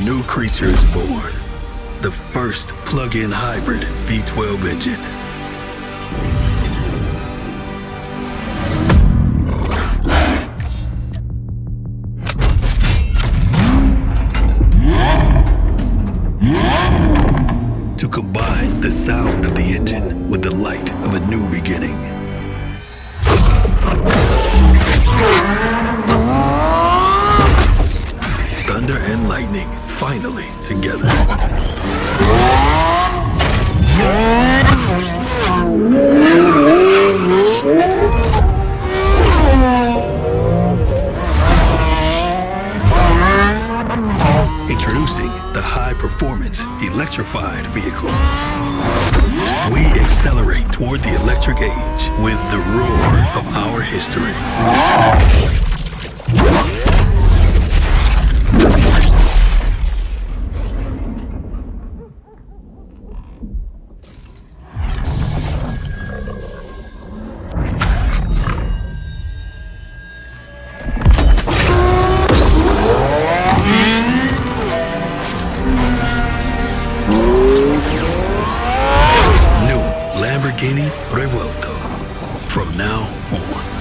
new creature is born. The first plug-in hybrid V12 engine. To combine the sound of the engine with the light of a new beginning. Thunder and lightning finally together. Introducing the High Performance Electrified Vehicle. We accelerate toward the electric age with the roar of our history. Lamborghini Revuelto. From now on.